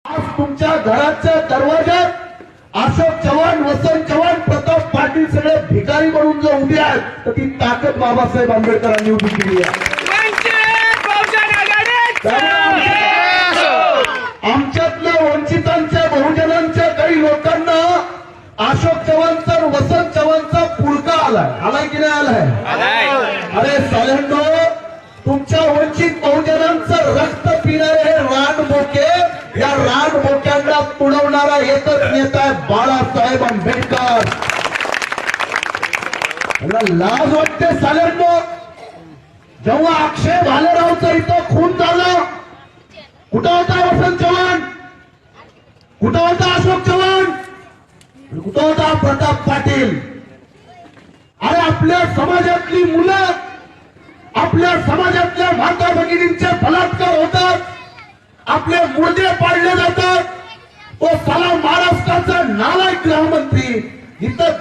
आज तुमच्या घराच्या दरवाज्यात अशोक चव्हाण, वसंत चव्हाण, प्रताप पाटील सगळे भिकारी म्हणून जर उभे आहेत तर ती ताकद बाबासाहेब आंबेडकरांनी उभी केली आहे. आमच्यातल्या वंचितांच्या बहुजनांच्या काही लोकांना अशोक चव्हाणचा, वसंत चव्हाणचा पुळका आलाय की नाही आलाय? अरे साल्यांनो, तुमच्या वंचित बहुजनांचं रक्त पिणारे हे रानबोके, या रानबोक्यांना तुडवणारा एकच नेता आहे बाळासाहेब आंबेडकर. लाज वाटते साल्यांनो. जेव्हा अक्षय भालेरावचा इथं खून झाला, कुठं होता वसंत चव्हाण? कुठं होता अशोक चव्हाण? कुठं होता प्रताप पाटील? अरे आपल्या समाजातली मुलं, आपल्या समाजातल्या माता भगिनींचे बलात्कार होतात, आपले मुर्दे पाडले जातात. तो साला महाराष्ट्राचा नालायक गृहमंत्री इथं